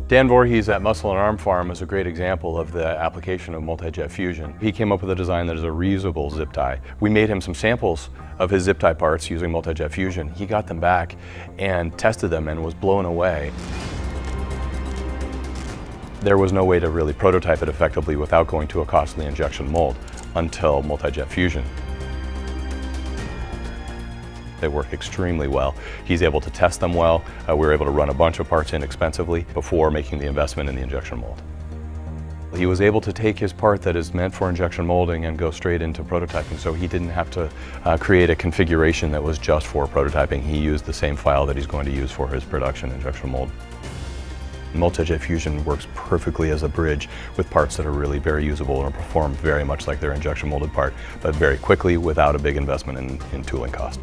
Dan Voorhees at Muscle and Arm Farm is a great example of the application of multi-jet fusion. He came up with a design that is a reusable zip tie. We made him some samples of his zip tie parts using multi-jet fusion. He got them back and tested them and was blown away. There was no way to really prototype it effectively without going to a costly injection mold until multi-jet fusion. They work extremely well. He's able to test them well. We were able to run a bunch of parts inexpensively before making the investment in the injection mold. He was able to take his part that is meant for injection molding and go straight into prototyping, so he didn't have to create a configuration that was just for prototyping. He used the same file that he's going to use for his production injection mold. Multi-jet fusion works perfectly as a bridge with parts that are really very usable and perform very much like their injection molded part, but very quickly without a big investment in tooling cost.